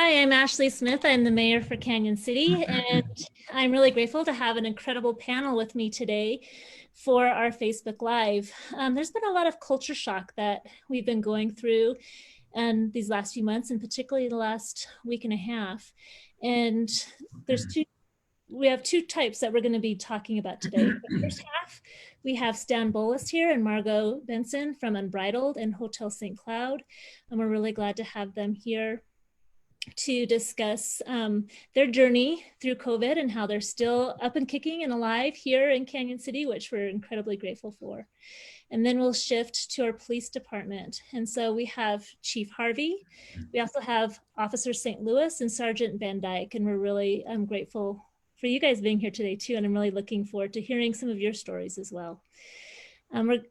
Hi, I'm Ashley Smith. I'm the mayor for Canyon City, and I'm really grateful to have an incredible panel with me today for our Facebook Live. There's been a lot of culture shock that we've been going through and these last few months, and particularly the last week and a half. And we have two types that we're going to be talking about today. The first half, we have Stan Bolus here and Margot Benson from Unbridled and Hotel St. Cloud. And we're really glad to have them here to discuss their journey through COVID and how they're still up and kicking and alive here in Canyon City, which we're incredibly grateful for. And then we'll shift to our police department. And so we have Chief Harvey. We also have Officer St. Louis and Sergeant Van Dyke. And we're really grateful for you guys being here today too. And I'm really looking forward to hearing some of your stories as well. We're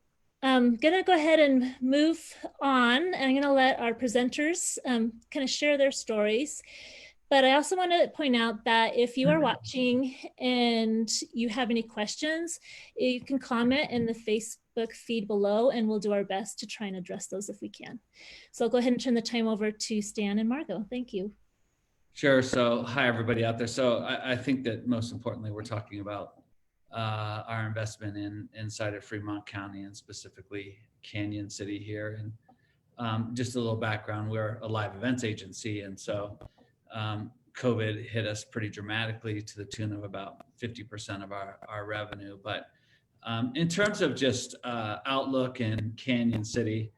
gonna go ahead and move on. I'm gonna let our presenters kind of share their stories. But I also want to point out that if you are watching and you have any questions, you can comment in the Facebook feed below and we'll do our best to try and address those if we can. So I'll go ahead and turn the time over to Stan and Margot. Thank you. Sure. So hi, everybody out there. So I think that most importantly, we're talking about our investment inside of Fremont County and specifically Canyon City here. And just a little background, we're a live events agency. And so COVID hit us pretty dramatically to the tune of about 50% of our revenue. But in terms of just outlook in Canyon City,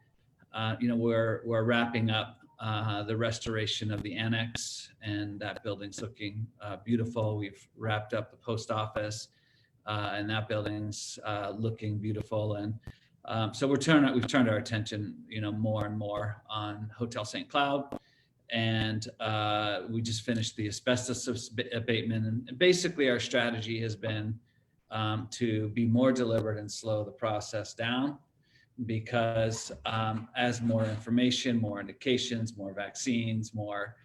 we're wrapping up the restoration of the annex, and that building's looking beautiful. We've wrapped up the post office, and that building's looking beautiful. And so we've turned our attention, more and more on Hotel St. Cloud, and we just finished the asbestos abatement. And basically, our strategy has been to be more deliberate and slow the process down, because as more information, more indications, more vaccines, more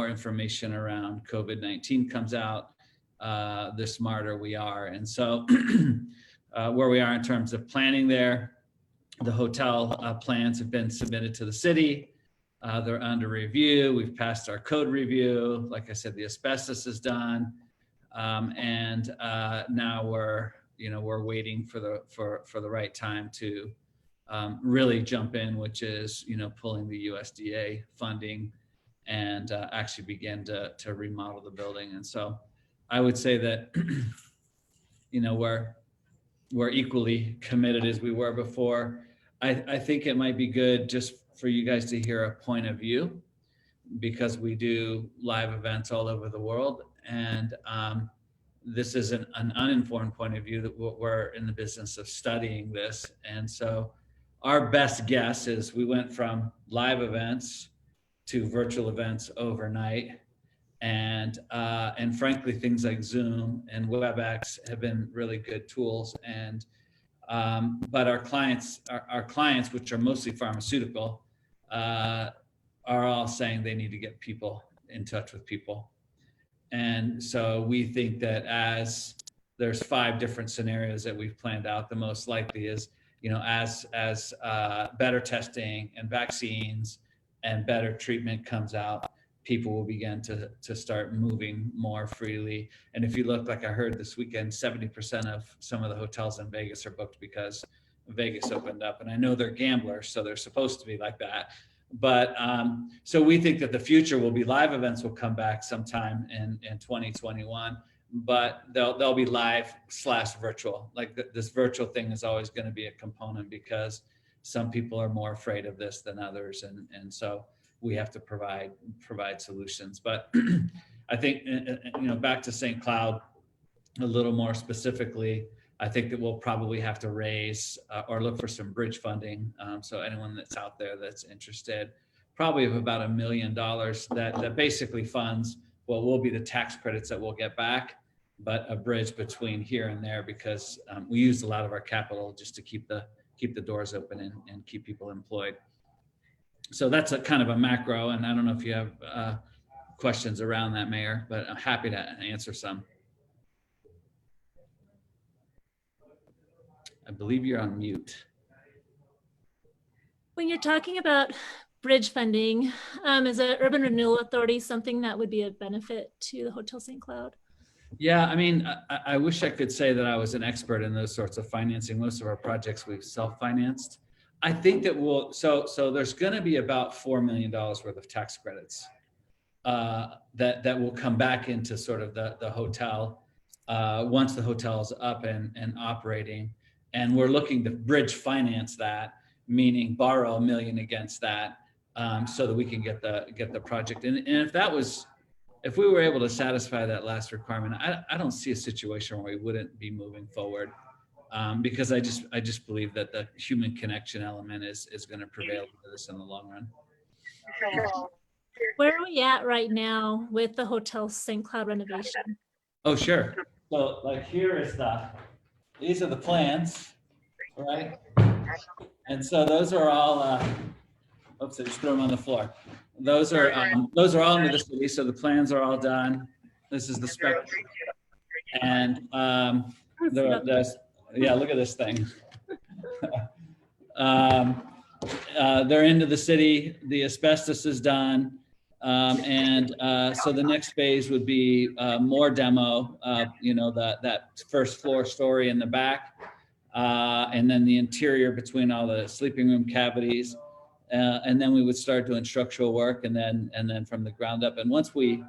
information around COVID-19 comes out, the smarter we are. And so where we are in terms of planning there, the hotel plans have been submitted to the city. They're under review. We've passed our code review. Like I said, the asbestos is done. And now we're waiting for the right time to really jump in, which is, pulling the USDA funding and actually begin to remodel the building. And so I would say that, we're equally committed as we were before. I think it might be good just for you guys to hear a point of view, because we do live events all over the world. And this is an uninformed point of view, that we're in the business of studying this. And so our best guess is we went from live events to virtual events overnight. And frankly, things like Zoom and WebEx have been really good tools. And but our clients, which are mostly pharmaceutical, are all saying they need to get people in touch with people. And so we think that as there's 5 different scenarios that we've planned out, the most likely is, as better testing and vaccines and better treatment comes out, people will begin to start moving more freely. And if you look, like I heard this weekend, 70% of some of the hotels in Vegas are booked because Vegas opened up. And I know they're gamblers, so they're supposed to be like that. But so we think that the future will be live events will come back sometime in 2021, but they'll be live/virtual. Like this virtual thing is always going to be a component, because some people are more afraid of this than others, and so we have to provide solutions. But I think, back to St. Cloud a little more specifically, I think that we'll probably have to raise or look for some bridge funding. So anyone that's out there that's interested, probably of about $1 million that basically funds what will be the tax credits that we'll get back, but a bridge between here and there, because we used a lot of our capital just to keep the doors open and keep people employed. So that's a kind of a macro, and I don't know if you have questions around that, Mayor, but I'm happy to answer some. I believe you're on mute. When you're talking about bridge funding. Is the Urban Renewal Authority something that would be a benefit to the Hotel St. Cloud? Yeah, I mean, I wish I could say that I was an expert in those sorts of financing. Most of our projects we've self-financed. I think that so there's going to be about $4 million worth of tax credits that will come back into sort of the hotel once the hotel is up and operating. And we're looking to bridge finance that, meaning borrow $1 million against that, so that we can get the project. And if we were able to satisfy that last requirement, I don't see a situation where we wouldn't be moving forward, because I just believe that the human connection element is going to prevail for this in the long run. Where are we at right now with the Hotel St. Cloud renovation? Oh, sure. So like these are the plans, right? And so those are all, oops, I just threw them on the floor. Those are all into the city. So the plans are all done. This is the spec. And yeah, look at this thing. They're into the city. The asbestos is done. So the next phase would be more demo, that first floor story in the back, and then the interior between all the sleeping room cavities. And then we would start doing structural work, and then from the ground up. And once we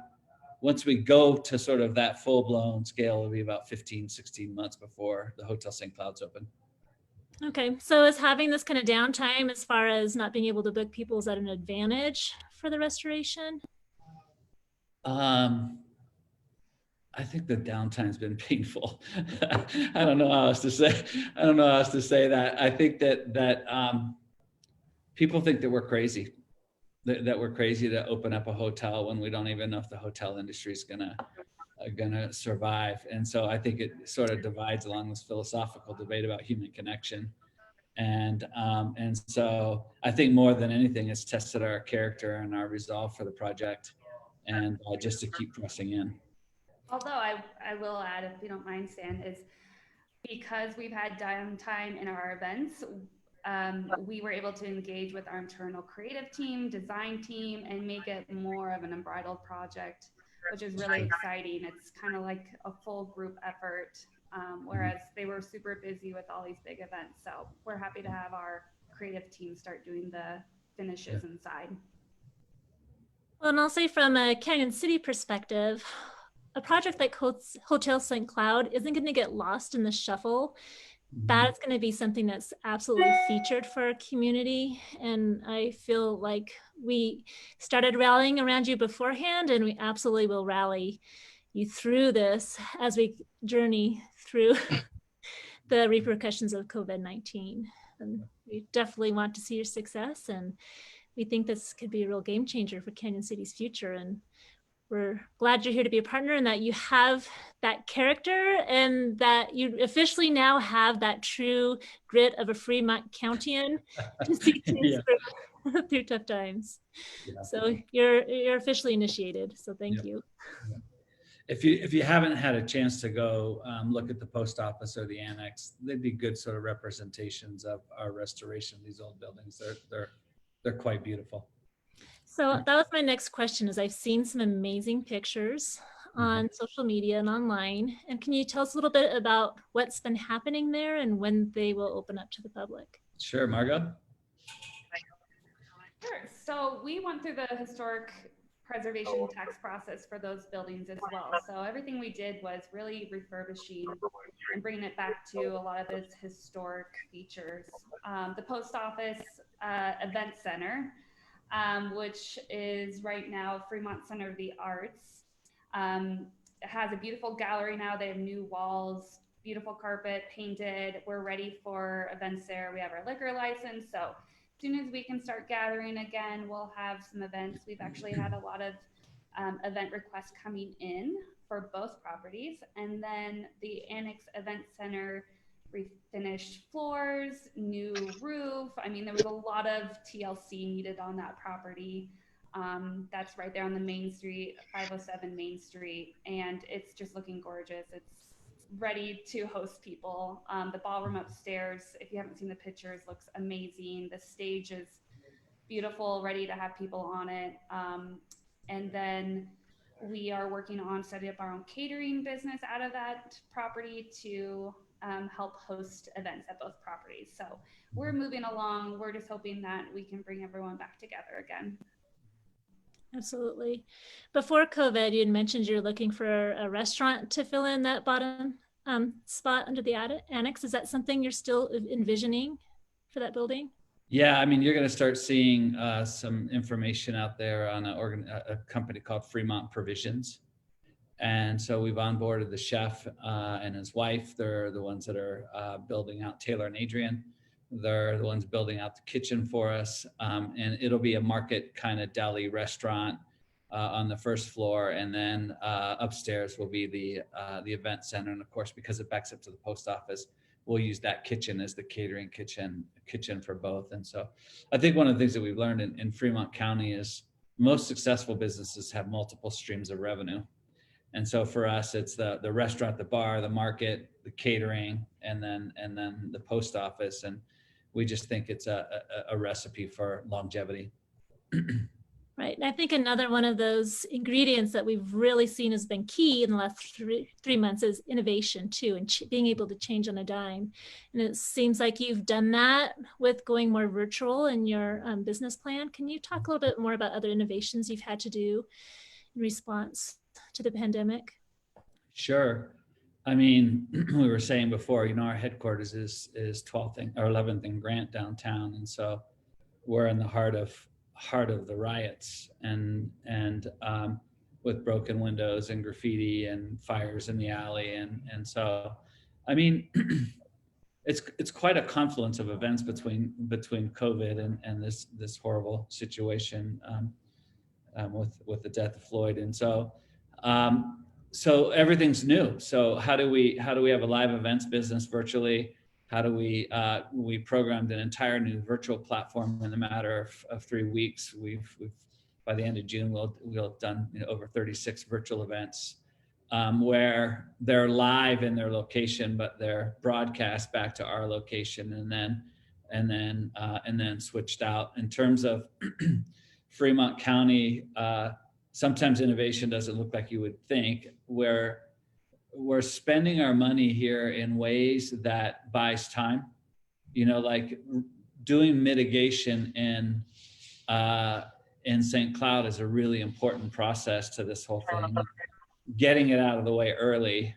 go to sort of that full blown scale, it'll be about 15, 16 months before the Hotel St. Cloud's open. Okay, so is having this kind of downtime as far as not being able to book people, is that an advantage for the restoration? I think the downtime's been painful. I don't know how else to say. I don't know how else to say that. I think that people think that we're crazy, that we're crazy to open up a hotel when we don't even know if the hotel industry is gonna survive. And so I think it sort of divides along this philosophical debate about human connection. And so I think more than anything, it's tested our character and our resolve for the project, and just to keep pressing in. Although I will add, if you don't mind, Stan, is because we've had downtime in our events, we were able to engage with our internal creative team, design team, and make it more of an unbridled project, which is really exciting. It's kind of like a full group effort, whereas they were super busy with all these big events. So we're happy to have our creative team start doing the finishes inside. Well, and I'll say from a Canyon City perspective, a project like Hotel St. Cloud isn't going to get lost in the shuffle. That's going to be something that's absolutely featured for our community. And I feel like we started rallying around you beforehand, and we absolutely will rally you through this as we journey through the repercussions of COVID-19. And we definitely want to see your success, and we think this could be a real game changer for Canyon City's future. And we're glad you're here to be a partner, and that you have that character, and that you officially now have that true grit of a Fremont Countian to see things through tough times. Yeah. So you're officially initiated. So thank you. Yeah. If you haven't had a chance to go look at the post office or the annex, they'd be good sort of representations of our restoration of these old buildings. They're quite beautiful. So that was my next question, is I've seen some amazing pictures on social media and online. And can you tell us a little bit about what's been happening there and when they will open up to the public? Sure, Margot. Sure. So we went through the historic preservation tax process for those buildings as well. So everything we did was really refurbishing and bringing it back to a lot of its historic features. The post office event center, which is right now Fremont Center of the Arts, has a beautiful gallery now. They have new walls, beautiful carpet, painted. We're ready for events there. We have our liquor license. So as soon as we can start gathering again, we'll have some events. We've actually had a lot of event requests coming in for both properties. And then the Annex Event Center, refinished floors, new roof. I mean, there was a lot of TLC needed on that property. That's right there on the Main Street, 507 Main Street. And it's just looking gorgeous. It's ready to host people. The ballroom upstairs, if you haven't seen the pictures, looks amazing. The stage is beautiful, ready to have people on it. And then we are working on setting up our own catering business out of that property to help host events at both properties. So we're moving along. We're just hoping that we can bring everyone back together again. Absolutely. Before COVID, you had mentioned you're looking for a restaurant to fill in that bottom spot under the annex. Is that something you're still envisioning for that building? Yeah, I mean, you're going to start seeing some information out there on a company called Fremont Provisions. And so we've onboarded the chef and his wife. They're the ones that are building out, Taylor and Adrian. They're the ones building out the kitchen for us. And it'll be a market kind of deli restaurant on the first floor. And then upstairs will be the event center. And of course, because it backs up to the post office, we'll use that kitchen as the catering kitchen for both. And so I think one of the things that we've learned in Fremont County is most successful businesses have multiple streams of revenue. And so for us, it's the restaurant, the bar, the market, the catering, and then the post office. And we just think it's a recipe for longevity. Right. And I think another one of those ingredients that we've really seen has been key in the last three months is innovation too, and being able to change on a dime. And it seems like you've done that with going more virtual in your business plan. Can you talk a little bit more about other innovations you've had to do in response to the pandemic? Sure. I mean, we were saying before, our headquarters is 12th or 11th and Grant downtown. And so we're in the heart of the riots and with broken windows and graffiti and fires in the alley. And so, I mean, it's quite a confluence of events between COVID and this horrible situation with the death of Floyd. And so, so everything's new. So how do we have a live events business virtually? How do we programmed an entire new virtual platform in a matter of 3 weeks. We've by the end of June, we'll have done over 36 virtual events where they're live in their location, but they're broadcast back to our location and then switched out. In terms of Fremont County, sometimes innovation doesn't look like you would think. We're spending our money here in ways that buys time, like doing mitigation in St. Cloud is a really important process to this whole thing. Getting it out of the way early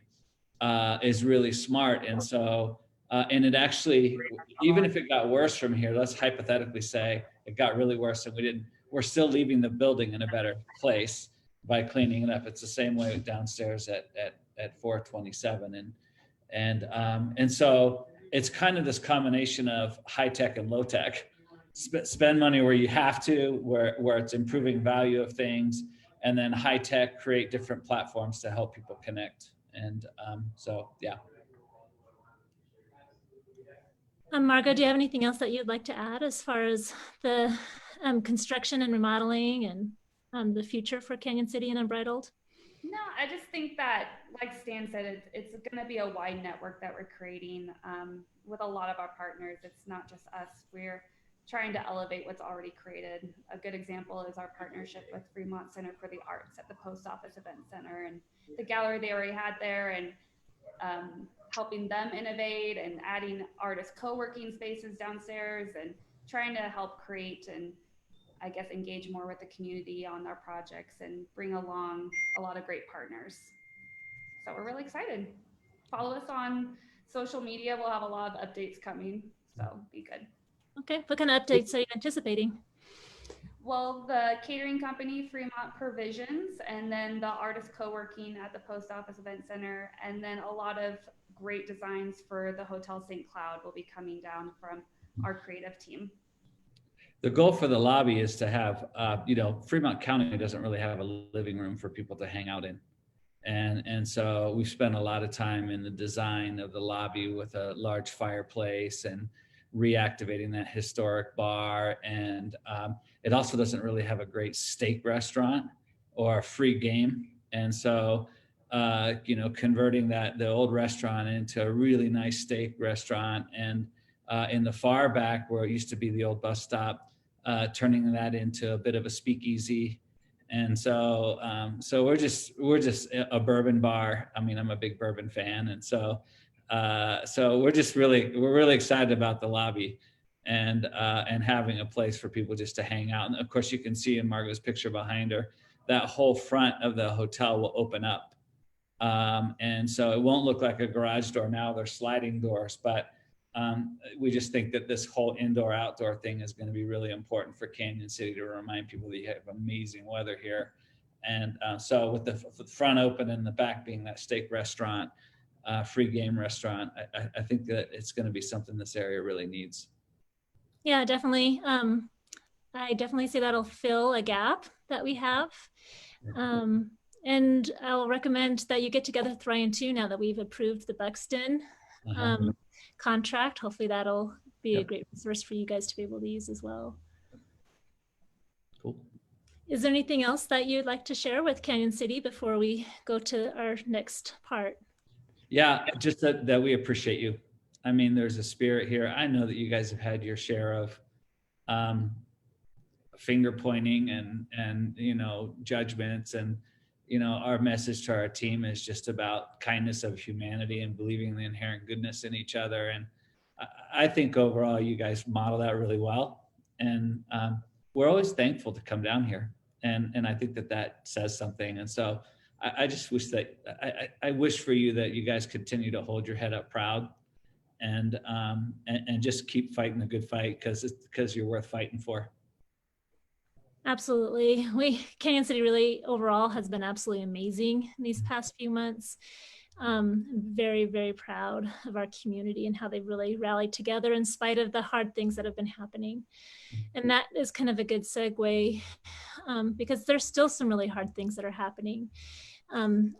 is really smart. And so, and it actually, even if it got worse from here, let's hypothetically say it got really worse and we're still leaving the building in a better place by cleaning it up. It's the same way downstairs at 427. And so it's kind of this combination of high tech and low tech. Spend money where you have to, where it's improving value of things, and then high tech, create different platforms to help people connect. And so, yeah. Margot, do you have anything else that you'd like to add as far as the construction and remodeling and the future for Canyon City and Unbridled? No, I just think that, like Stan said, it's going to be a wide network that we're creating with a lot of our partners. It's not just us. We're trying to elevate what's already created. A good example is our partnership with Fremont Center for the Arts at the Post Office Event Center and the gallery they already had there, and helping them innovate and adding artist co-working spaces downstairs and trying to help create and I guess engage more with the community on our projects and bring along a lot of great partners. So we're really excited. Follow us on social media. We'll have a lot of updates coming, so be good. Okay, what kind of updates are you anticipating? Well, the catering company, Fremont Provisions, and then the artist co-working at the Post Office Event Center, and then a lot of great designs for the Hotel St. Cloud will be coming down from our creative team. The goal for the lobby is to have, Fremont County doesn't really have a living room for people to hang out in. And so we've spent a lot of time in the design of the lobby with a large fireplace and reactivating that historic bar. And it also doesn't really have a great steak restaurant or a free game. And so, converting the old restaurant into a really nice steak restaurant. And in the far back where it used to be the old bus stop, turning that into a bit of a speakeasy. And so, so we're just a bourbon bar. I mean, I'm a big bourbon fan, and so, so we're really excited about the lobby, and having a place for people just to hang out. And of course, you can see in Margot's picture behind her, that whole front of the hotel will open up, and so it won't look like a garage door now. They're sliding doors, but we just think that this whole indoor outdoor thing is going to be really important for Canyon City to remind people that you have amazing weather here. And so with the front open and the back being that steak restaurant, free game restaurant, I think that it's going to be something this area really needs. Yeah, definitely. I definitely say that'll fill a gap that we have. And I'll recommend that you get together with Ryan too, now that we've approved the Buxton contract. Hopefully that'll be a great resource for you guys to be able to use as well. Cool. Is there anything else that you'd like to share with Canyon City before we go to our next part? Yeah, just that we appreciate you. I mean, there's a spirit here. I know that you guys have had your share of finger pointing and you know, judgments, and you know, our message to our team is just about kindness of humanity and believing the inherent goodness in each other. And I think overall you guys model that really well, and we're always thankful to come down here, and I think that says something. And so I just wish that I wish for you that you guys continue to hold your head up proud, and just keep fighting the good fight, because you're worth fighting for. Absolutely. Canyon City really overall has been absolutely amazing in these past few months. Very, very proud of our community and how they really rallied together in spite of the hard things that have been happening. And that is kind of a good segue, because there's still some really hard things that are happening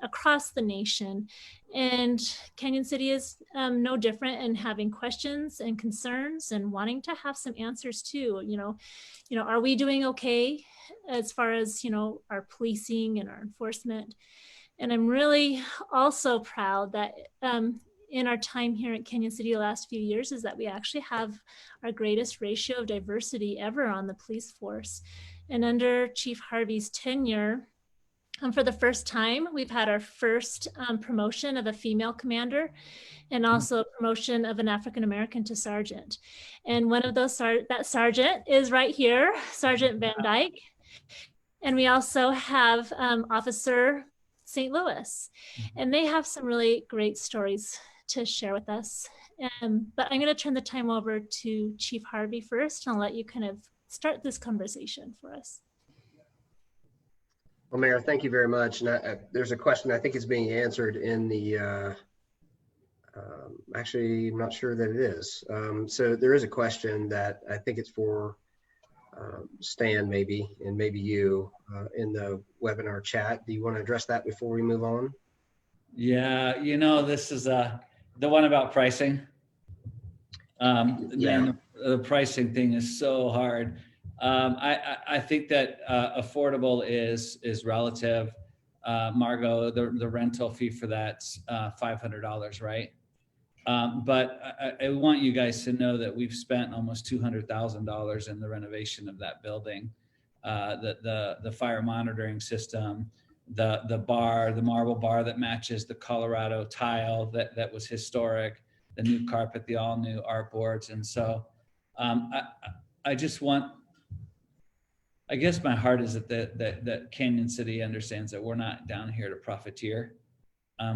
across the nation. And Canyon City is no different in having questions and concerns and wanting to have some answers too. You know, are we doing okay as far as, you know, our policing and our enforcement? And I'm really also proud that in our time here at Canyon City the last few years is that we actually have our greatest ratio of diversity ever on the police force. And under Chief Harvey's tenure, for the first time, we've had our first promotion of a female commander, and also a promotion of an African-American to sergeant. And one of those, that sergeant is right here, Sergeant Van Dyke. And we also have Officer St. Louis, and they have some really great stories to share with us. But I'm going to turn the time over to Chief Harvey first, and I'll let you kind of start this conversation for us. Well, Mayor, thank you very much. And there's a question I think is being answered in the, actually, I'm not sure that it is. So there is a question that I think it's for Stan maybe, and maybe you in the webinar chat. Do you want to address that before we move on? Yeah, you know, this is the one about pricing. Man, the pricing thing is so hard. I think that affordable is relative. Margot, the rental fee for that's $500, right? But I want you guys to know that we've spent almost $200,000 in the renovation of that building. The fire monitoring system, the bar, the marble bar that matches the Colorado tile that was historic, the new carpet, the all new art boards. And so I just want, I guess my heart is that Canyon City understands that we're not down here to profiteer.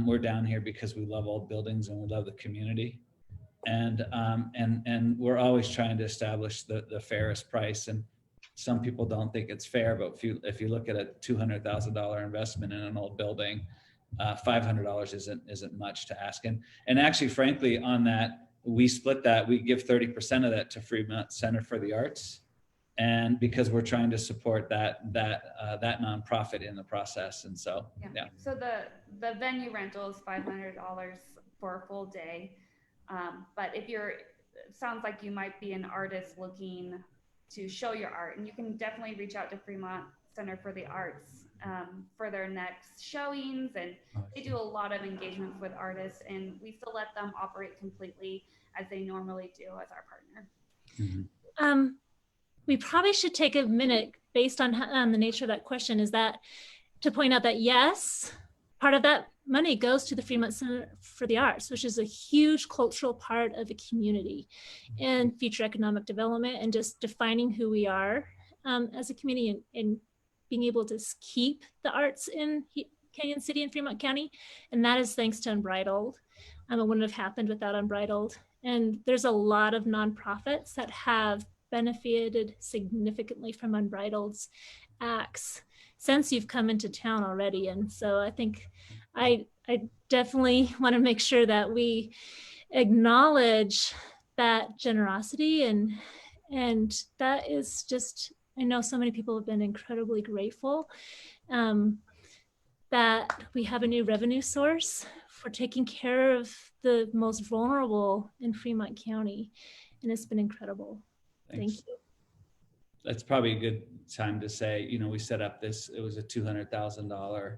We're down here because we love old buildings and we love the community, and we're always trying to establish the fairest price. And some people don't think it's fair, but if you look at a $200,000 investment in an old building, $500 isn't much to ask. And actually, frankly, on that, we split that. We give 30% of that to Fremont Center for the Arts, and because we're trying to support that nonprofit in the process. And so yeah. So the venue rental is $500 for a full day, but if it sounds like you might be an artist looking to show your art, and you can definitely reach out to Fremont Center for the Arts for their next showings, and they do a lot of engagements with artists, and we still let them operate completely as they normally do as our partner. Mm-hmm. we probably should take a minute based on the nature of that question, is that to point out that yes, part of that money goes to the Fremont Center for the Arts, which is a huge cultural part of the community and future economic development and just defining who we are as a community and being able to keep the arts in Canyon City and Fremont County. And that is thanks to Unbridled. It wouldn't have happened without Unbridled. And there's a lot of nonprofits that have benefited significantly from Unbridled's acts since you've come into town already. And so I think I definitely want to make sure that we acknowledge that generosity, and that is just, I know so many people have been incredibly grateful that we have a new revenue source for taking care of the most vulnerable in Fremont County. And it's been incredible. Thanks. Thank you. That's probably a good time to say, we set up this, it was a $200,000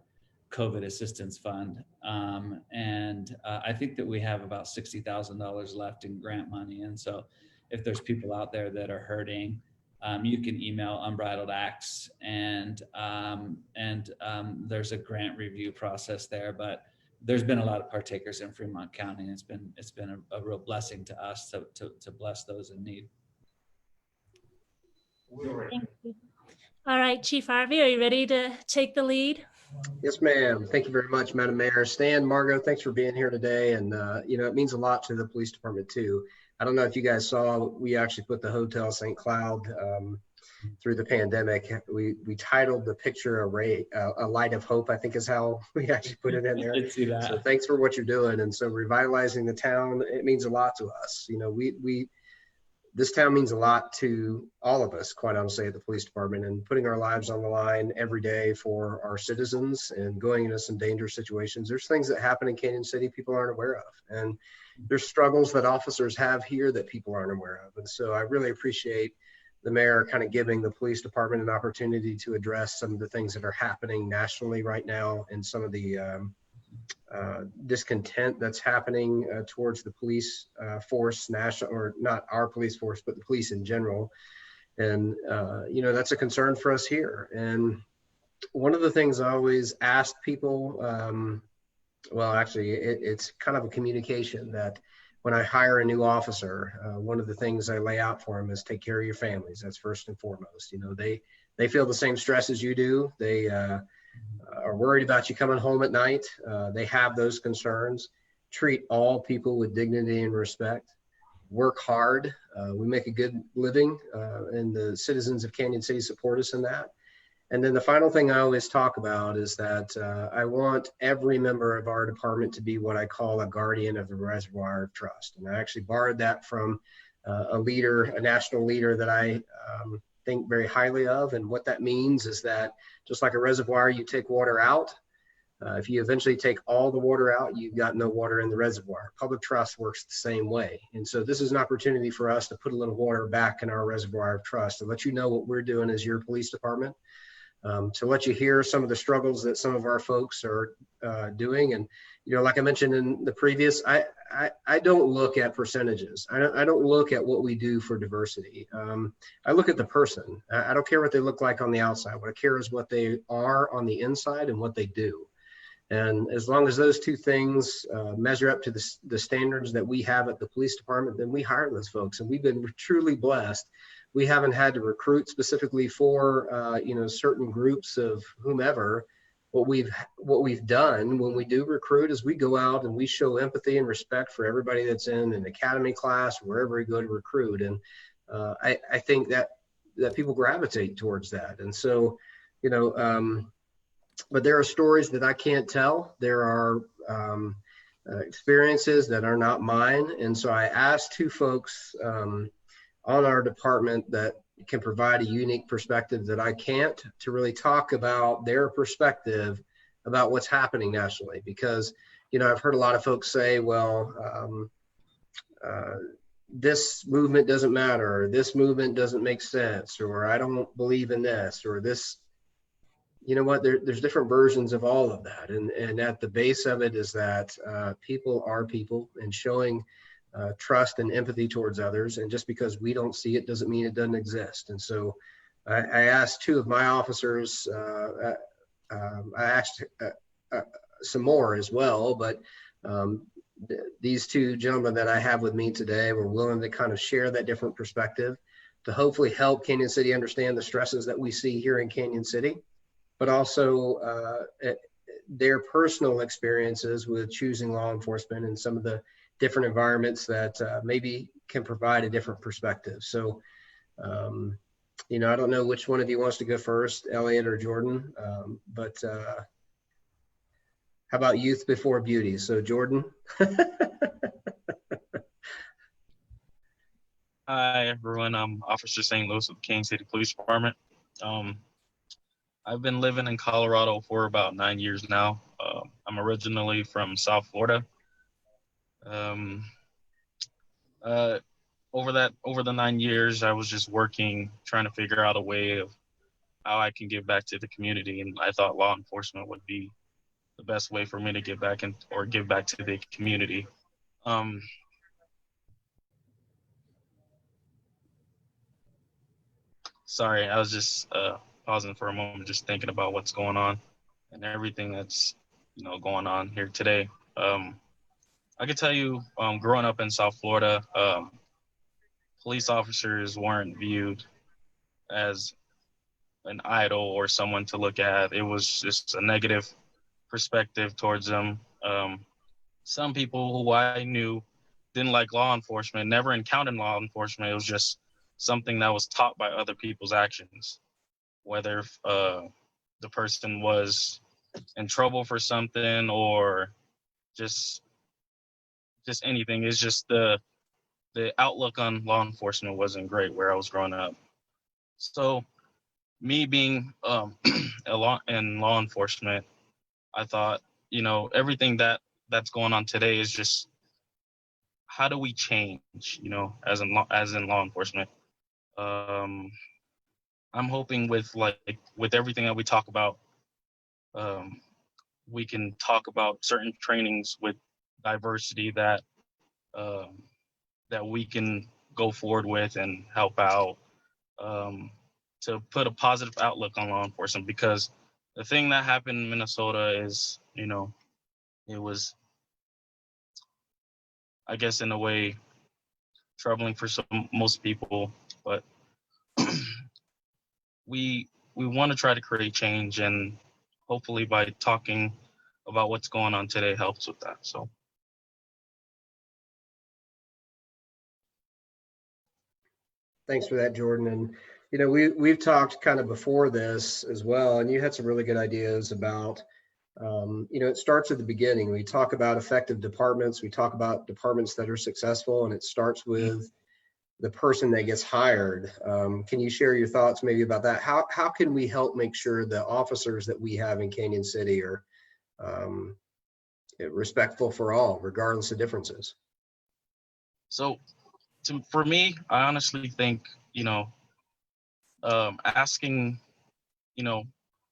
COVID assistance fund. And I think that we have about $60,000 left in grant money. And so if there's people out there that are hurting, you can email Unbridled Acts, and there's a grant review process there. But there's been a lot of partakers in Fremont County, and it's been a real blessing to us to bless those in need. Thank you. All right, Chief Harvey, are you ready to take the lead? Yes, ma'am. Thank you very much, Madam Mayor. Stan, Margot, thanks for being here today. And, it means a lot to the police department too. I don't know if you guys saw, we actually put the Hotel St. Cloud through the pandemic. We titled the picture a light of hope, I think is how we actually put it in there. I did see that. So thanks for what you're doing. And so revitalizing the town, it means a lot to us. This town means a lot to all of us, quite honestly, at the police department, and putting our lives on the line every day for our citizens and going into some dangerous situations. There's things that happen in Canyon City people aren't aware of. And there's struggles that officers have here that people aren't aware of. And so I really appreciate the mayor kind of giving the police department an opportunity to address some of the things that are happening nationally right now, and some of the discontent that's happening towards the police force, national, or not our police force, but the police in general. And, that's a concern for us here. And one of the things I always ask people, it's kind of a communication that when I hire a new officer, one of the things I lay out for them is take care of your families. That's first and foremost. They feel the same stress as you do. They are worried about you coming home at night. They have those concerns. Treat all people with dignity and respect. Work hard. We make a good living, and the citizens of Canyon City support us in that. And then the final thing I always talk about is that I want every member of our department to be what I call a guardian of the reservoir of trust. And I actually borrowed that from a national leader that I think very highly of. And what that means is that just like a reservoir, you take water out. If you eventually take all the water out, you've got no water in the reservoir. Public trust works the same way. And so this is an opportunity for us to put a little water back in our reservoir of trust, to let you know what we're doing as your police department, to let you hear some of the struggles that some of our folks are doing. And, like I mentioned in the previous, I don't look at percentages. I don't look at what we do for diversity. I look at the person. I don't care what they look like on the outside. What I care is what they are on the inside and what they do. And as long as those two things measure up to the standards that we have at the police department, then we hire those folks. And we've been truly blessed. We haven't had to recruit specifically for, certain groups of whomever. What we've done when we do recruit is we go out and we show empathy and respect for everybody that's in an academy class, wherever we go to recruit. And I think that people gravitate towards that. And so, but there are stories that I can't tell. There are experiences that are not mine. And so I asked two folks on our department that can provide a unique perspective that I can't, to really talk about their perspective about what's happening nationally. Because, I've heard a lot of folks say, well, this movement doesn't matter, or this movement doesn't make sense, or I don't believe in this, or this. You know what, there's different versions of all of that. And at the base of it is that people are people, and showing trust and empathy towards others. And just because we don't see it doesn't mean it doesn't exist. And so I asked two of my officers, I asked some more as well, but these two gentlemen that I have with me today were willing to kind of share that different perspective to hopefully help Canyon City understand the stresses that we see here in Canyon City, but also their personal experiences with choosing law enforcement and some of the different environments that maybe can provide a different perspective. So, you know, I don't know which one of you wants to go first, Elliot or Jordan, but how about youth before beauty? So Jordan. Hi, everyone. I'm Officer St. Louis of the Canyon City Police Department. I've been living in Colorado for about 9 years now. I'm originally from South Florida. Over the 9 years, I was just working, trying to figure out a way of how I can give back to the community, and I thought law enforcement would be the best way for me to give back or give back to the community. Sorry, I was just pausing for a moment, just thinking about what's going on and everything that's going on here today. I could tell you, growing up in South Florida, police officers weren't viewed as an idol or someone to look at. It was just a negative perspective towards them. Some people who I knew didn't like law enforcement, never encountered law enforcement. It was just something that was taught by other people's actions, whether the person was in trouble for something or just anything. It's just the outlook on law enforcement wasn't great where I was growing up. So me being in law enforcement, I thought, everything that's going on today is just, how do we change, as in law enforcement? I'm hoping with everything that we talk about, we can talk about certain trainings with diversity that we can go forward with and help out, to put a positive outlook on law enforcement. Because the thing that happened in Minnesota is, it was, I guess, in a way, troubling for most people, but we want to try to create change, and hopefully by talking about what's going on today helps with that. So Thanks for that, Jordan. And we've talked kind of before this as well, and you had some really good ideas about it starts at the beginning. We talk about effective departments, we talk about departments that are successful, and it starts with the person that gets hired. Can you share your thoughts maybe about that? How can we help make sure the officers that we have in Canyon City are respectful for all, regardless of differences? So for me, I honestly think, asking,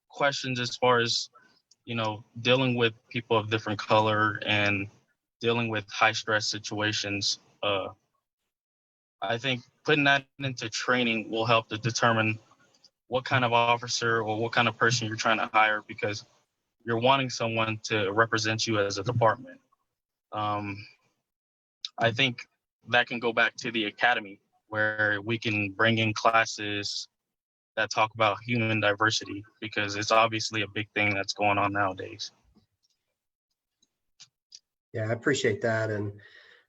questions as far as, dealing with people of different color and dealing with high stress situations, I think putting that into training will help to determine what kind of officer or what kind of person you're trying to hire, because you're wanting someone to represent you as a department. I think that can go back to the academy, where we can bring in classes that talk about human diversity, because it's obviously a big thing that's going on nowadays. Yeah, I appreciate that. And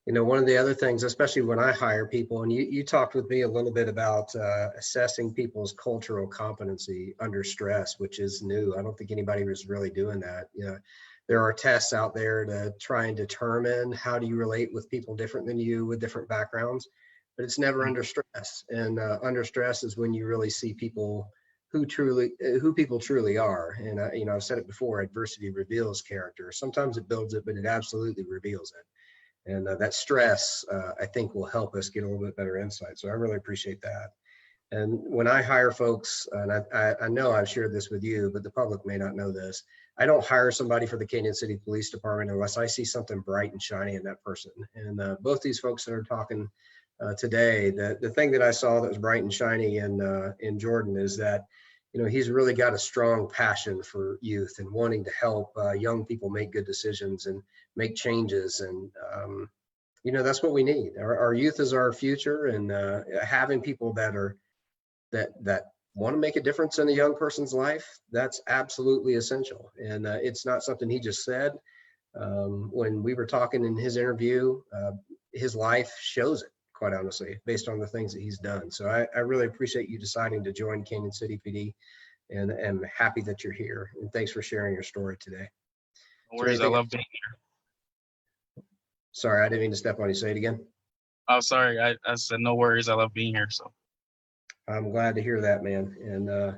one of the other things, especially when I hire people, and you talked with me a little bit about assessing people's cultural competency under stress, which is new. I don't think anybody was really doing that. There are tests out there to try and determine how do you relate with people different than you with different backgrounds, but it's never under stress. And under stress is when you really see people who people truly are. And I've said it before, adversity reveals character. Sometimes it builds it, but it absolutely reveals it. And that stress, I think, will help us get a little bit better insight. So I really appreciate that. And when I hire folks, and I know I've shared this with you, but the public may not know this, I don't hire somebody for the Canyon City Police Department unless I see something bright and shiny in that person. And both these folks that are talking today, the thing that I saw that was bright and shiny in Jordan is that, you know, he's really got a strong passion for youth and wanting to help young people make good decisions and make changes. And you know, that's what we need. Our youth is our future, and having people that want to make a difference in a young person's life, that's absolutely essential. And it's not something he just said. When we were talking in his interview, his life shows it, quite honestly, based on the things that he's done. So I really appreciate you deciding to join Canyon City PD, and am happy that you're here. And thanks for sharing your story today. No worries, I love being here. Sorry, I didn't mean to step on you. Say it again. Oh, sorry, I said no worries, I love being here. So I'm glad to hear that, man. And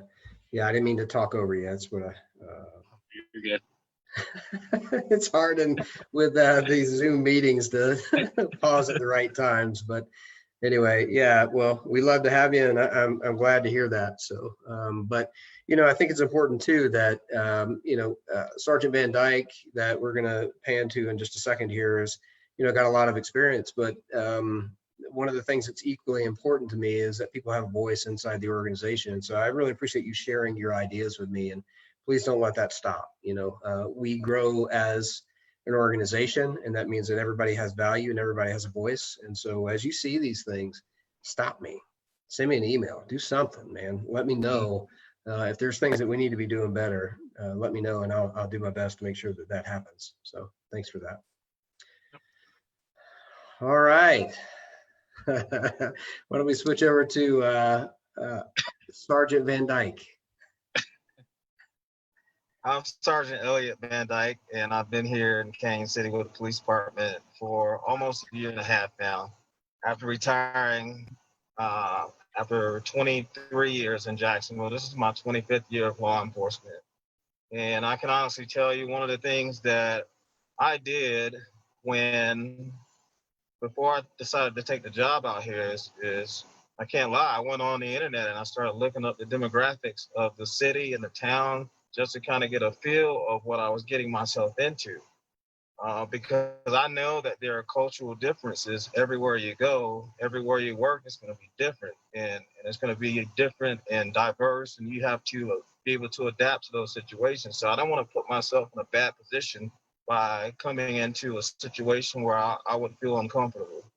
yeah, I didn't mean to talk over you. That's what you're good. it's hard and with these Zoom meetings to pause at the right times. But anyway, yeah, well, we love to have you, and I'm glad to hear that. So, but you know, I think it's important too that you know, Sergeant Van Dyke, that we're going to pan to in just a second here, is, you know, got a lot of experience, but one of the things that's equally important to me is that people have a voice inside the organization. So I really appreciate you sharing your ideas with me, and please don't let that stop. You know, we grow as an organization, and that means that everybody has value and everybody has a voice. And so as you see these things, stop me, send me an email, do something, man. Let me know if there's things that we need to be doing better. Let me know, and I'll do my best to make sure that that happens. So thanks for that. All right. Why don't we switch over to Sergeant Van Dyke? I'm Sergeant Elliot Van Dyke, and I've been here in Canyon City with the police department for almost a year and a half now. After retiring, after 23 years in Jacksonville, this is my 25th year of law enforcement. And I can honestly tell you, one of the things that I did before I decided to take the job out here is I can't lie, I went on the internet and I started looking up the demographics of the city and the town, just to kind of get a feel of what I was getting myself into. Because I know that there are cultural differences everywhere you go, everywhere you work, it's going to be different, and it's going to be different and diverse, and you have to be able to adapt to those situations. So I don't want to put myself in a bad position by coming into a situation where I would feel uncomfortable.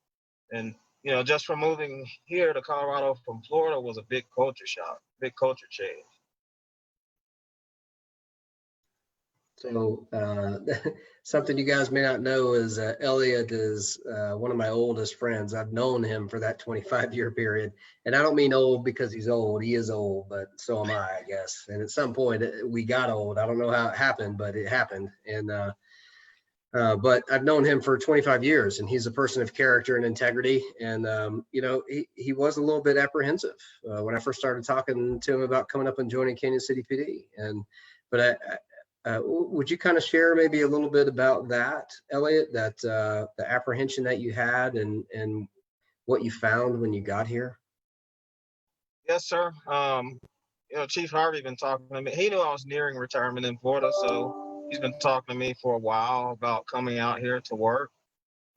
And, you know, just from moving here to Colorado from Florida was a big culture shock, big culture change. So something you guys may not know is Elliot is one of my oldest friends. I've known him for that 25-year period. And I don't mean old because he's old. He is old, but so am I guess. And at some point we got old. I don't know how it happened, but it happened. And but I've known him for 25 years, and he's a person of character and integrity. And you know, he was a little bit apprehensive when I first started talking to him about coming up and joining Canyon City PD. But would you kind of share maybe a little bit about that, Elliot, that the apprehension that you had and what you found when you got here? Yes, sir. You know, Chief Harvey been talking to me. He knew I was nearing retirement in Florida, so he's been talking to me for a while about coming out here to work.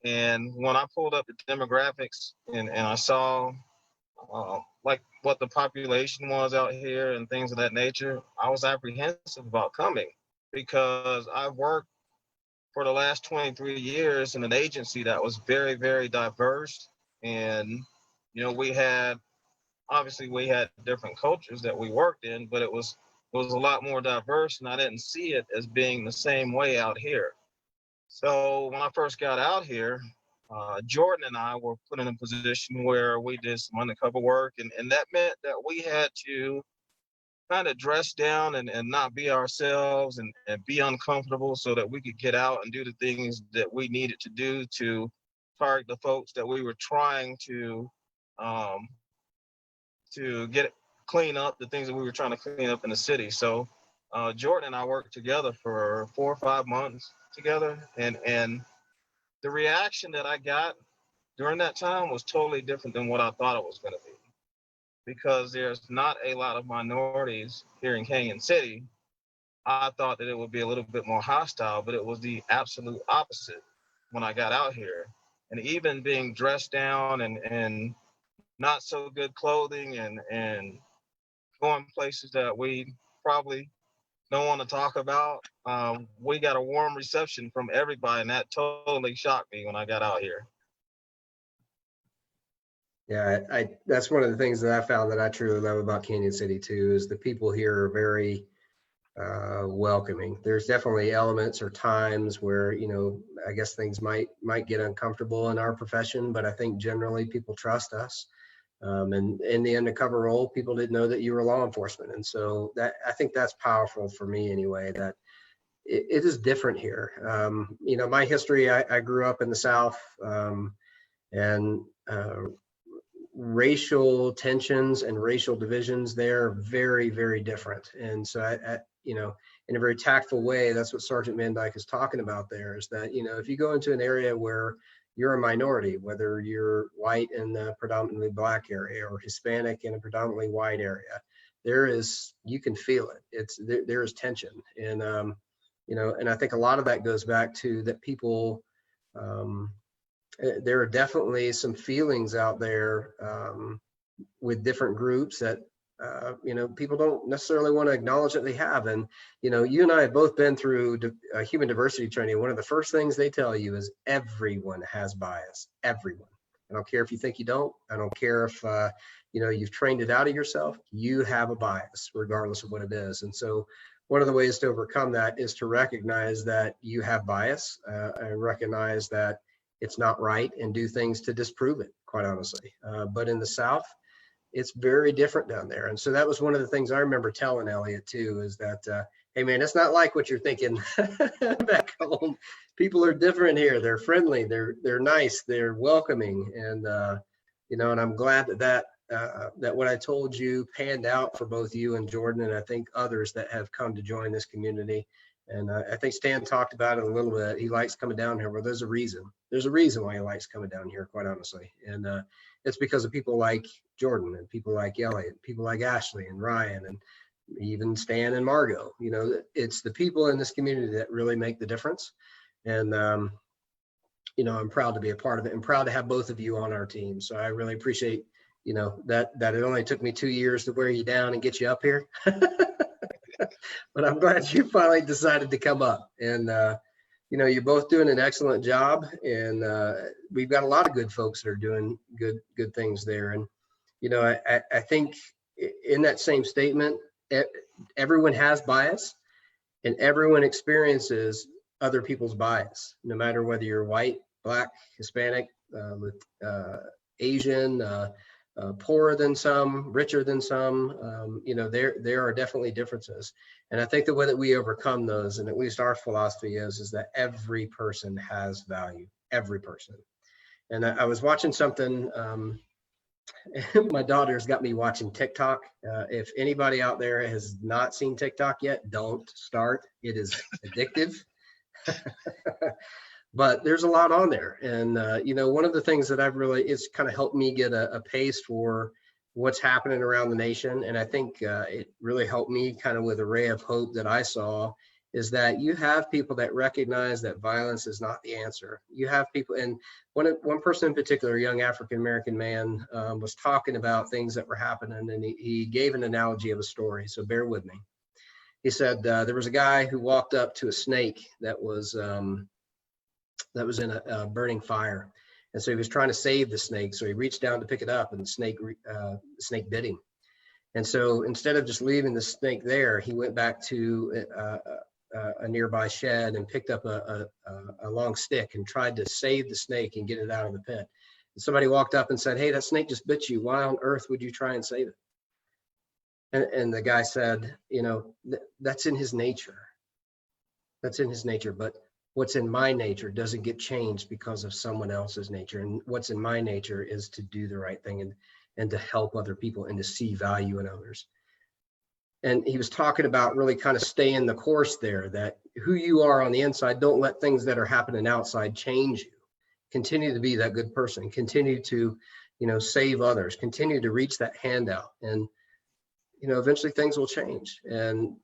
And when I pulled up the demographics and I saw like what the population was out here and things of that nature, I was apprehensive about coming, because I've worked for the last 23 years in an agency that was very, very diverse. And, you know, we had different cultures that we worked in, but it was a lot more diverse, and I didn't see it as being the same way out here. So when I first got out here, Jordan and I were put in a position where we did some undercover work, and that meant that we had to kind of dress down and not be ourselves and be uncomfortable so that we could get out and do the things that we needed to do to target the folks that we were trying to clean up, the things that we were trying to clean up in the city. So Jordan and I worked together for 4 or 5 months together, and the reaction that I got during that time was totally different than what I thought it was going to be. because there's not a lot of minorities here in Canyon City. I thought that it would be a little bit more hostile, but it was the absolute opposite when I got out here. And even being dressed down and not so good clothing and going places that we probably don't want to talk about, we got a warm reception from everybody, and that totally shocked me when I got out here. Yeah, I that's one of the things that I found that I truly love about Canyon City too, is the people here are very welcoming. There's definitely elements or times where, you know, I guess things might get uncomfortable in our profession, but I think generally people trust us. And in the undercover role, people didn't know that you were law enforcement, and so that, I think that's powerful for me anyway. That it is different here. You know, my history, I grew up in the South, and racial tensions and racial divisions there are very, very different. And so you know, in a very tactful way, that's what Sergeant Van Dyke is talking about there, is that, you know, if you go into an area where you're a minority, whether you're white in a predominantly black area or Hispanic in a predominantly white area, you can feel it. There is tension. And, you know, and I think a lot of that goes back to that people, there are definitely some feelings out there with different groups that, you know, people don't necessarily want to acknowledge that they have. And, you know, you and I have both been through human diversity training. One of the first things they tell you is everyone has bias, everyone. I don't care if you think you don't. I don't care if, you know, you've trained it out of yourself. You have a bias, regardless of what it is. And so one of the ways to overcome that is to recognize that you have bias, and recognize that it's not right, and do things to disprove it, quite honestly. But in the South, it's very different down there. And so that was one of the things I remember telling Elliot too, is that, hey man, it's not like what you're thinking back home. People are different here. They're friendly, they're nice, they're welcoming. And, you know, and I'm glad that what I told you panned out for both you and Jordan, and I think others that have come to join this community. And I think Stan talked about it a little bit. He likes coming down here. Well, there's a reason. There's a reason why he likes coming down here, quite honestly. And it's because of people like Jordan and people like Elliot, people like Ashley and Ryan, and even Stan and Margot. You know, it's the people in this community that really make the difference. And, you know, I'm proud to be a part of it, and proud to have both of you on our team. So I really appreciate, you know, that it only took me 2 years to wear you down and get you up here. But I'm glad you finally decided to come up. And, you know, you're both doing an excellent job. And we've got a lot of good folks that are doing good things there. And, you know, I think in that same statement, everyone has bias, and everyone experiences other people's bias, no matter whether you're white, black, Hispanic, Asian, poorer than some, richer than some. You know, there are definitely differences. And I think the way that we overcome those, and at least our philosophy is that every person has value, every person. And I was watching something, my daughter's got me watching TikTok. If anybody out there has not seen TikTok yet, don't start. It is addictive. But there's a lot on there. And, you know, one of the things that it's kind of helped me get a pace for what's happening around the nation. And I think it really helped me kind of with a ray of hope that I saw, is that you have people that recognize that violence is not the answer. You have people, and one person in particular, a young African-American man, was talking about things that were happening, and he gave an analogy of a story. So bear with me. He said there was a guy who walked up to a snake that was in a burning fire. And so he was trying to save the snake. So he reached down to pick it up, and the snake bit him. And so instead of just leaving the snake there, he went back to a nearby shed and picked up a long stick and tried to save the snake and get it out of the pit. And somebody walked up and said, "Hey, that snake just bit you. Why on earth would you try and save it?" And the guy said, "You know, that's in his nature. That's in his nature. But what's in my nature doesn't get changed because of someone else's nature. And what's in my nature is to do the right thing and to help other people and to see value in others." And he was talking about really kind of staying the course there, that who you are on the inside, don't let things that are happening outside change you. Continue to be that good person. Continue to, save others, continue to reach that hand out, and eventually things will change. And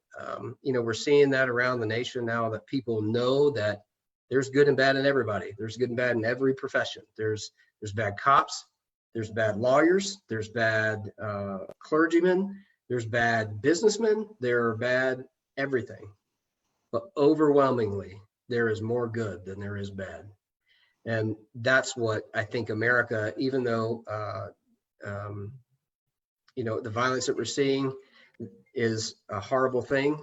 we're seeing that around the nation now, that people know that there's good and bad in everybody. There's good and bad in every profession. There's bad cops, there's bad lawyers, there's bad clergymen, there's bad businessmen, there are bad everything. But overwhelmingly, there is more good than there is bad. And that's what I think America, even though the violence that we're seeing is a horrible thing.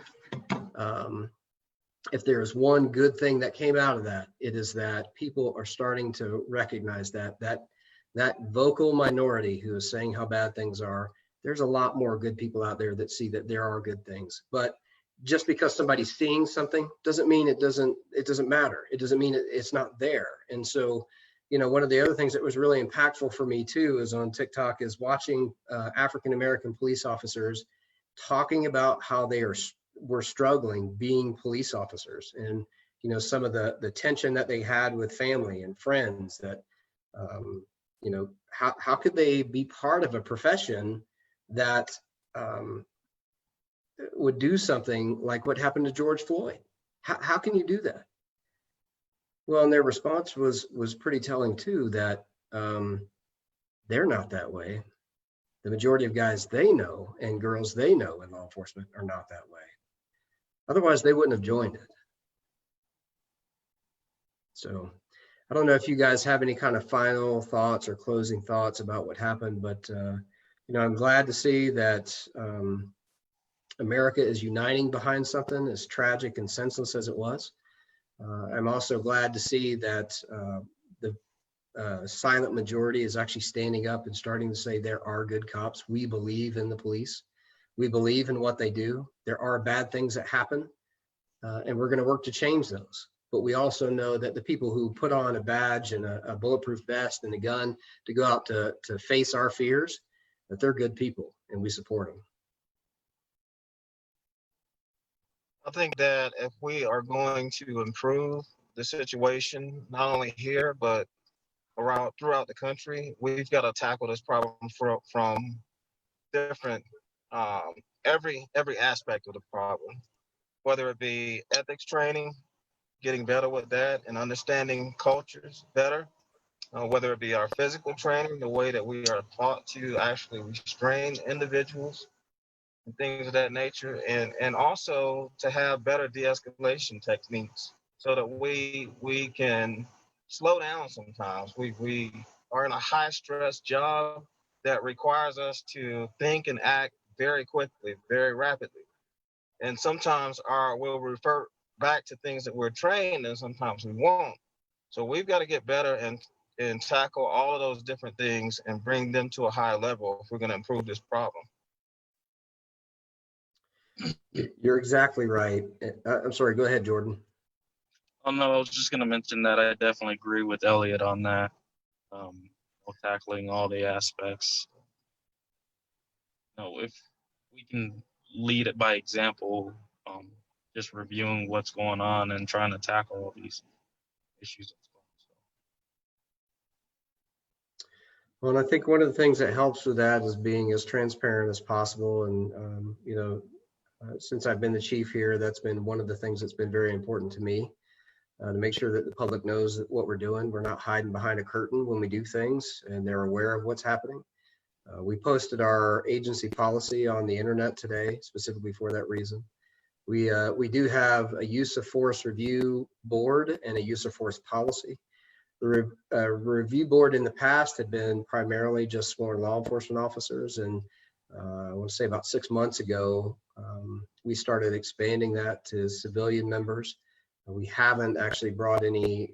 If there is one good thing that came out of that, it is that people are starting to recognize that vocal minority who is saying how bad things are. There's a lot more good people out there that see that there are good things. But just because somebody's seeing something doesn't mean it doesn't matter. It doesn't mean it's not there. And so, one of the other things that was really impactful for me too is on TikTok is watching African-American police officers talking about how were struggling being police officers, and some of the tension that they had with family and friends, that how could they be part of a profession that would do something like what happened to George Floyd? How can you do that? Well, and their response was pretty telling too, that they're not that way. The majority of guys they know and girls they know in law enforcement are not that way. Otherwise, they wouldn't have joined it. So I don't know if you guys have any kind of final thoughts or closing thoughts about what happened, but I'm glad to see that America is uniting behind something as tragic and senseless as it was. I'm also glad to see that the silent majority is actually standing up and starting to say there are good cops. We believe in the police. We believe in what they do. There are bad things that happen, and we're going to work to change those. But we also know that the people who put on a badge and a bulletproof vest and a gun to go out to face our fears, that they're good people, and we support them. I think that if we are going to improve the situation, not only here, but throughout the country, we've got to tackle this problem from different, every aspect of the problem, whether it be ethics training, getting better with that and understanding cultures better, whether it be our physical training, the way that we are taught to actually restrain individuals, and things of that nature, and also to have better de-escalation techniques so that we can slow down sometimes. We are in a high stress job that requires us to think and act very quickly, very rapidly. And sometimes we'll refer back to things that we're trained and sometimes we won't. So we've got to get better and tackle all of those different things and bring them to a higher level if we're going to improve this problem. You're exactly right. I'm sorry, go ahead, Jordan. Oh no, I was just going to mention that I definitely agree with Elliot on that, tackling all the aspects. If we can lead it by example, just reviewing what's going on and trying to tackle all these issues. Well, and I think one of the things that helps with that is being as transparent as possible. And, since I've been the chief here, that's been one of the things that's been very important to me, to make sure that the public knows what we're doing. We're not hiding behind a curtain when we do things, and they're aware of what's happening. We posted our agency policy on the internet today, specifically for that reason. We do have a use of force review board and a use of force policy. The review board in the past had been primarily just sworn law enforcement officers, and I want to say about 6 months ago, we started expanding that to civilian members. We haven't actually brought any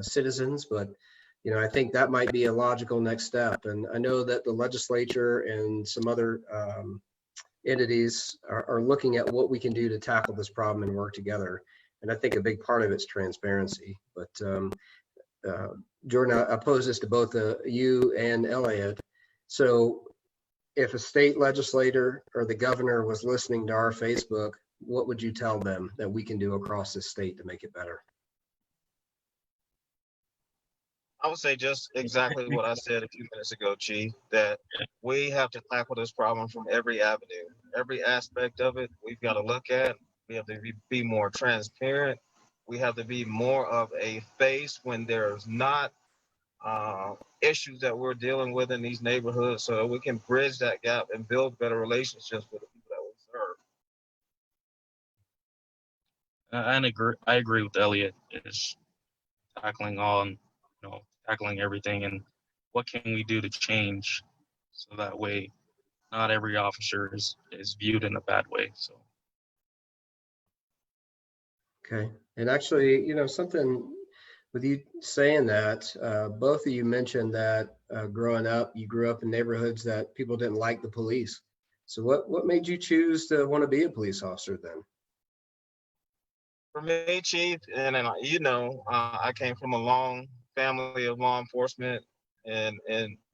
citizens, but I think that might be a logical next step. And I know that the legislature and some other entities are looking at what we can do to tackle this problem and work together. And I think a big part of it's transparency. But Jordan, I pose this to both you and Elliot. So if a state legislator or the governor was listening to our Facebook, what would you tell them that we can do across this state to make it better? I would say just exactly what I said a few minutes ago, Chief, that we have to tackle this problem from every avenue, every aspect of it. We've got to look at. We have to be more transparent. We have to be more of a face when there's not issues that we're dealing with in these neighborhoods, so that we can bridge that gap and build better relationships with the people that we serve. I agree with Elliot. Is tackling on, tackling everything, and what can we do to change so that way not every officer is viewed in a bad way. So Okay. And actually, something with you saying that, both of you mentioned that growing up, you grew up in neighborhoods that people didn't like the police. So what made you choose to want to be a police officer then? For me, Chief, and I came from a long family of law enforcement, and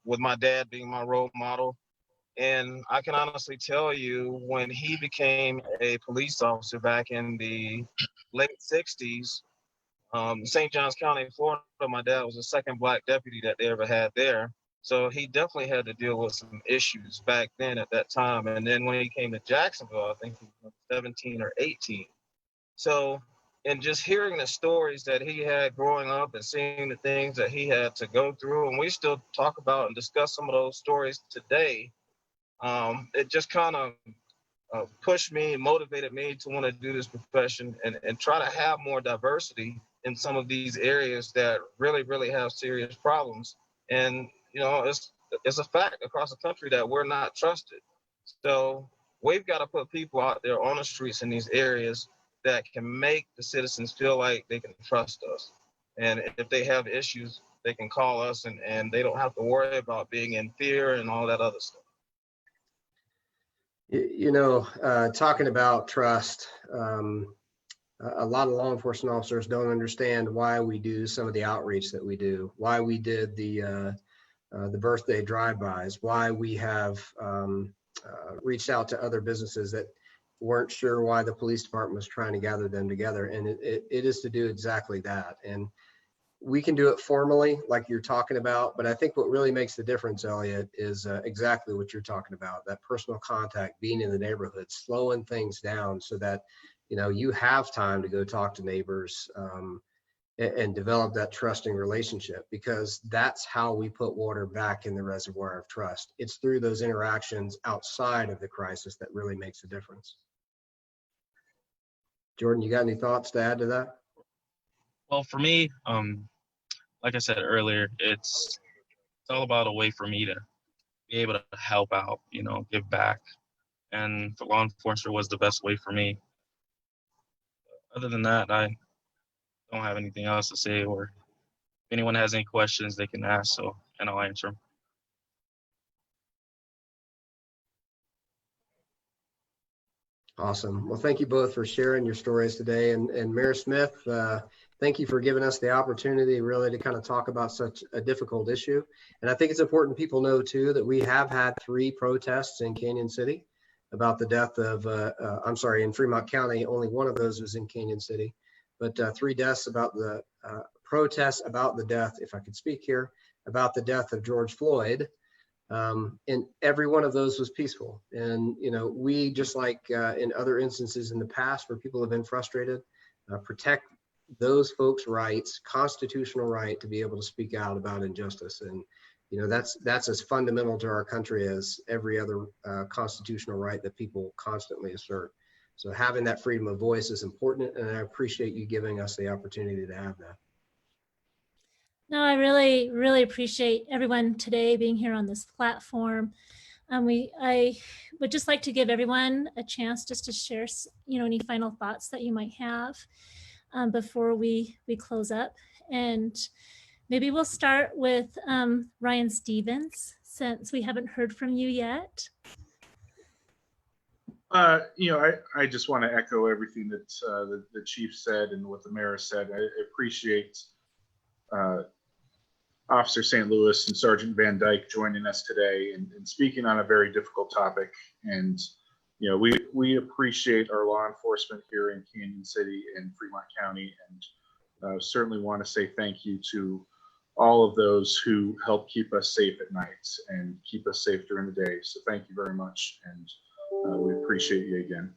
with my dad being my role model. And I can honestly tell you, when he became a police officer back in the late 60s, St. Johns County, Florida, my dad was the second black deputy that they ever had there. So he definitely had to deal with some issues back then at that time. And then when he came to Jacksonville, I think he was 17 or 18. So, and just hearing the stories that he had growing up and seeing the things that he had to go through, and we still talk about and discuss some of those stories today, it just kind of pushed me and motivated me to want to do this profession and try to have more diversity in some of these areas that really, really have serious problems. And, it's a fact across the country that we're not trusted. So we've got to put people out there on the streets in these areas that can make the citizens feel like they can trust us. And if they have issues, they can call us, and they don't have to worry about being in fear and all that other stuff. Talking about trust, a lot of law enforcement officers don't understand why we do some of the outreach that we do, why we did the birthday drive-bys, why we have reached out to other businesses that weren't sure why the police department was trying to gather them together. And it is to do exactly that. And we can do it formally, like you're talking about, but I think what really makes the difference, Elliot, is exactly what you're talking about, that personal contact, being in the neighborhood, slowing things down so that, you have time to go talk to neighbors and develop that trusting relationship, because that's how we put water back in the reservoir of trust. It's through those interactions outside of the crisis that really makes a difference. Jordan, you got any thoughts to add to that? well, for me, like I said earlier, it's all about a way for me to be able to help out, give back. And for law enforcement was the best way for me. Other than that, I don't have anything else to say, or if anyone has any questions, they can ask, and I'll answer them. Awesome. Well, thank you both for sharing your stories today. And Mayor Smith, thank you for giving us the opportunity really to kind of talk about such a difficult issue. And I think it's important people know too that we have had 3 protests in Canyon City about the death of, in Fremont County. Only one of those was in Canyon City, but 3 deaths about the protests about the death, if I could speak here, about the death of George Floyd. And every one of those was peaceful. And, we, just like in other instances in the past where people have been frustrated, protect those folks' rights, constitutional right to be able to speak out about injustice. And, that's as fundamental to our country as every other constitutional right that people constantly assert. So having that freedom of voice is important, and I appreciate you giving us the opportunity to have that. No, I really, really appreciate everyone today being here on this platform. I would just like to give everyone a chance just to share, any final thoughts that you might have before we close up. And maybe we'll start with Ryan Stevens, since we haven't heard from you yet. I just want to echo everything that the chief said and what the mayor said. I appreciate Officer St. Louis and Sergeant Van Dyke joining us today and speaking on a very difficult topic. And, we appreciate our law enforcement here in Canyon City and Fremont County, and certainly want to say thank you to all of those who help keep us safe at night and keep us safe during the day. So thank you very much, and we appreciate you again.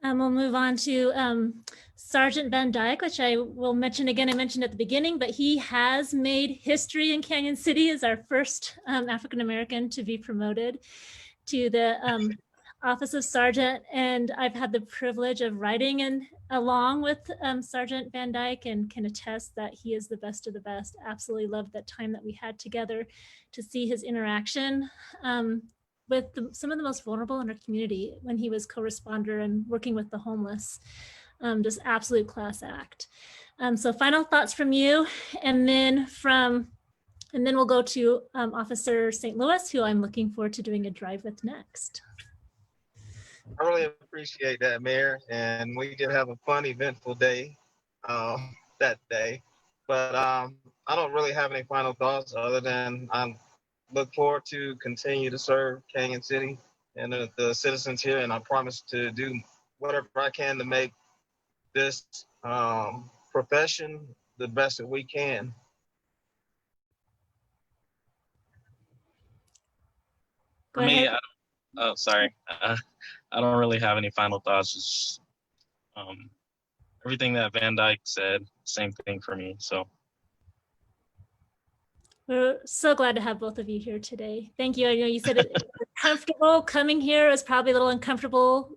We'll move on to Sergeant Van Dyke, which I will mention again. I mentioned at the beginning, but he has made history in Canyon City as our first African-American to be promoted to the Office of Sergeant. And I've had the privilege of riding in along with Sergeant Van Dyke, and can attest that he is the best of the best. Absolutely loved that time that we had together to see his interaction with some of the most vulnerable in our community when he was co-responder and working with the homeless. Just absolute class act. So final thoughts from you, and then we'll go to Officer St. Louis, who I'm looking forward to doing a drive with next. I really appreciate that, Mayor, and we did have a fun, eventful day that day. But I don't really have any final thoughts other than I look forward to continue to serve Canyon City and the citizens here, and I promise to do whatever I can to make this profession the best that we can. Go For me, ahead. I don't really have any final thoughts. Just everything that Van Dyke said, same thing for me. So We're so glad to have both of you here today. Thank you. I know you said it was comfortable coming here. It was probably a little uncomfortable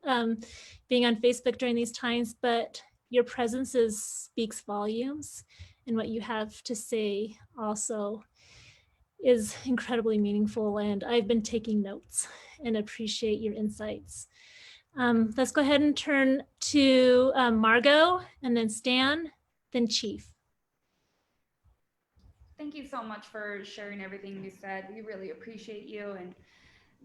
being on Facebook during these times, but your presence speaks volumes, and what you have to say also is incredibly meaningful. And I've been taking notes and appreciate your insights. Let's go ahead and turn to Margot, and then Stan, then Chief. Thank you so much for sharing everything you said. We really appreciate you. And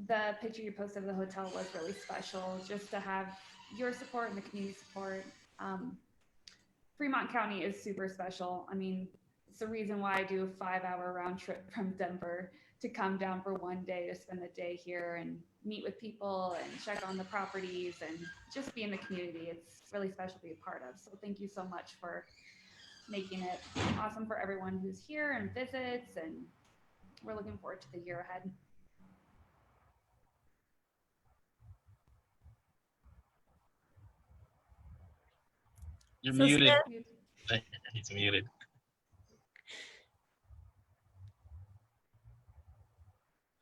the picture you posted of the hotel was really special, just to have your support and the community support. Fremont County is super special. I mean, it's the reason why I do a 5-hour round trip from Denver to come down for one day to spend the day here and meet with people and check on the properties and just be in the community. It's really special to be a part of. So thank you so much for making it awesome for everyone who's here and visits, and we're looking forward to the year ahead. you're So muted. Stan, He's muted.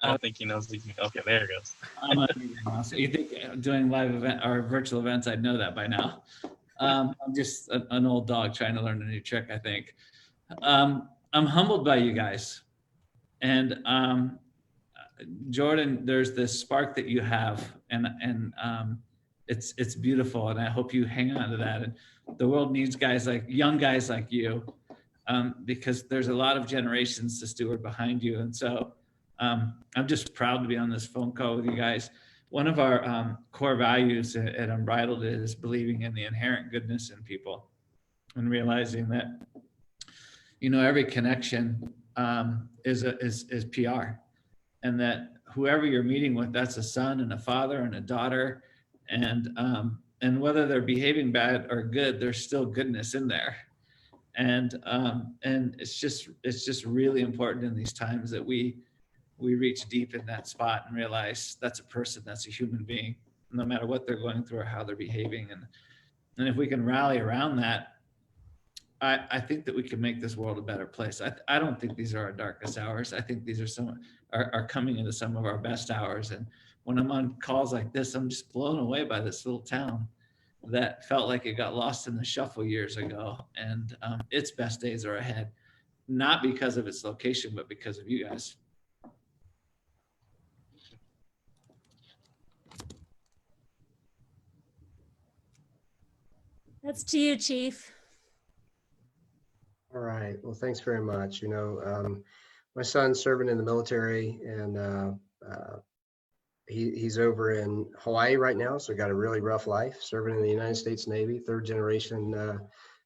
I don't think he knows. Okay, there it goes. I'm unmuted now. So you think doing live event or virtual events, I'd know that by now. I'm just an old dog trying to learn a new trick, I think. I'm humbled by you guys. And Jordan, there's this spark that you have, and it's beautiful, and I hope you hang on to that. And the world needs young guys like you, because there's a lot of generations to steward behind you. And so I'm just proud to be on this phone call with you guys. One of our core values at Unbridled is believing in the inherent goodness in people, and realizing that, every connection is PR, and that whoever you're meeting with, that's a son and a father and a daughter, and whether they're behaving bad or good, there's still goodness in there. And it's just really important in these times that we reach deep in that spot and realize that's a person, that's a human being, no matter what they're going through or how they're behaving. And if we can rally around that, I think that we can make this world a better place. I don't think these are our darkest hours. I think these are coming into some of our best hours. And when I'm on calls like this, I'm just blown away by this little town that felt like it got lost in the shuffle years ago. And its best days are ahead, not because of its location, but because of you guys. that's to you, Chief. All right. Well, thanks very much. My son's serving in the military, and he's over in Hawaii right now. So got a really rough life serving in the United States Navy, 3rd generation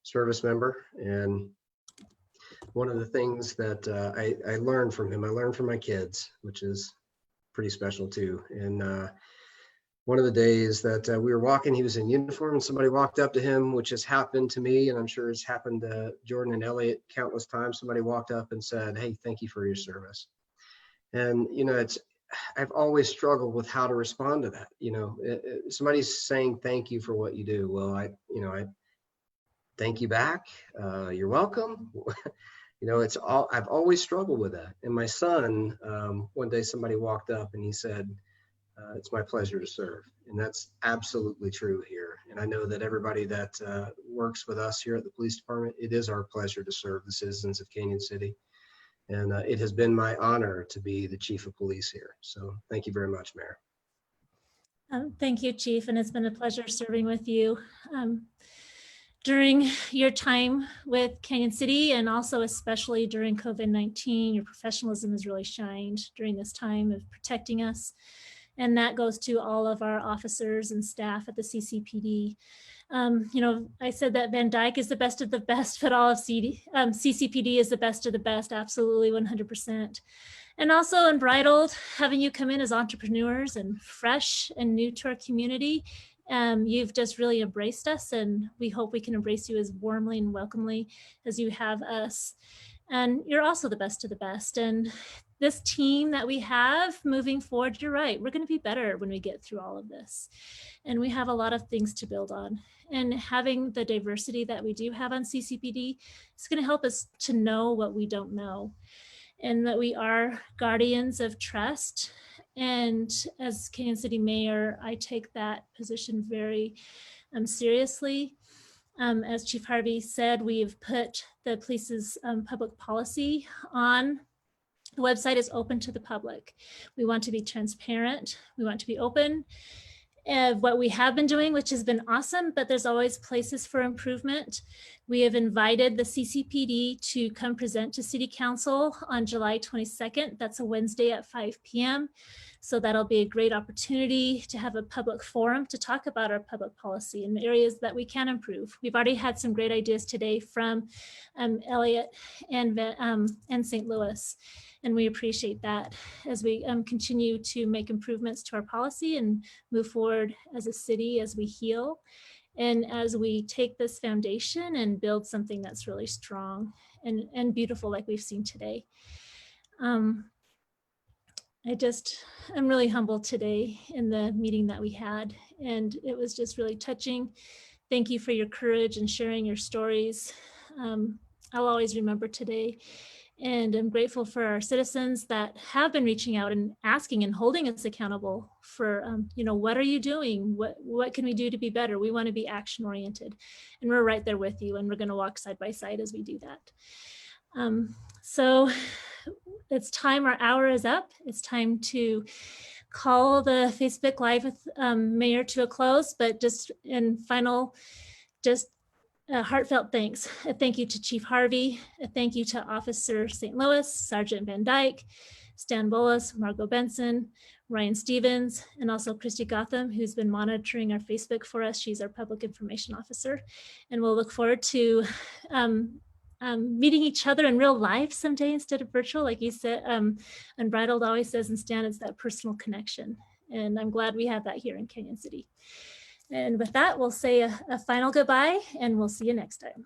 service member. And one of the things that I learned from him, I learned from my kids, which is pretty special too. And one of the days that we were walking, he was in uniform, and somebody walked up to him, which has happened to me, and I'm sure it's happened to Jordan and Elliot countless times. Somebody walked up and said, "Hey, thank you for your service." And, I've always struggled with how to respond to that. Somebody's saying thank you for what you do. Well, I thank you back. You're welcome. It's all, I've always struggled with that. And my son, one day somebody walked up and he said, "It's my pleasure to serve." And that's absolutely true here. And I know that everybody that works with us here at the police department, it is our pleasure to serve the citizens of Canyon City. And it has been my honor to be the chief of police here. So thank you very much, Mayor. Thank you, Chief, and it's been a pleasure serving with you during your time with Canyon City, and also especially during COVID-19. Your professionalism has really shined during this time of protecting us. And that goes to all of our officers and staff at the CCPD. I said that Van Dyke is the best of the best, but all of CCPD is the best of the best, absolutely 100%. And also Unbridled, having you come in as entrepreneurs and fresh and new to our community. You've just really embraced us, and we hope we can embrace you as warmly and welcomely as you have us. And you're also the best of the best. And this team that we have moving forward, you're right, we're going to be better when we get through all of this. And we have a lot of things to build on. And having the diversity that we do have on CCPD is going to help us to know what we don't know, and that we are guardians of trust. And as Canyon City Mayor, I take that position very seriously. As Chief Harvey said, we've put the police's public policy on. The website is open to the public. We want to be transparent. We want to be open. What we have been doing, which has been awesome, but there's always places for improvement. We have invited the CCPD to come present to City Council on July 22nd. That's a Wednesday at 5 p.m. So that'll be a great opportunity to have a public forum to talk about our public policy and areas that we can improve. We've already had some great ideas today from Elliot and St. Louis. And we appreciate that as we continue to make improvements to our policy and move forward as a city, as we heal, and as we take this foundation and build something that's really strong and beautiful like we've seen today. I'm really humbled today in the meeting that we had, and it was just really touching. Thank you for your courage and sharing your stories. I'll always remember today. And I'm grateful for our citizens that have been reaching out and asking and holding us accountable for, what are you doing? What can we do to be better? We want to be action oriented, and we're right there with you, and we're going to walk side by side as we do that. So it's time, our hour is up. It's time to call the Facebook Live with Mayor to a close, but just in final, heartfelt thanks. A thank you to Chief Harvey. A thank you to Officer St. Louis, Sergeant Van Dyke, Stan Bolas, Margot Benson, Ryan Stevens, and also Christy Gotham, who's been monitoring our Facebook for us. She's our public information officer. And we'll look forward to meeting each other in real life someday instead of virtual. Like you said, Unbridled always says, and Stan, it's that personal connection. And I'm glad we have that here in Canyon City. And with that, we'll say a final goodbye, and we'll see you next time.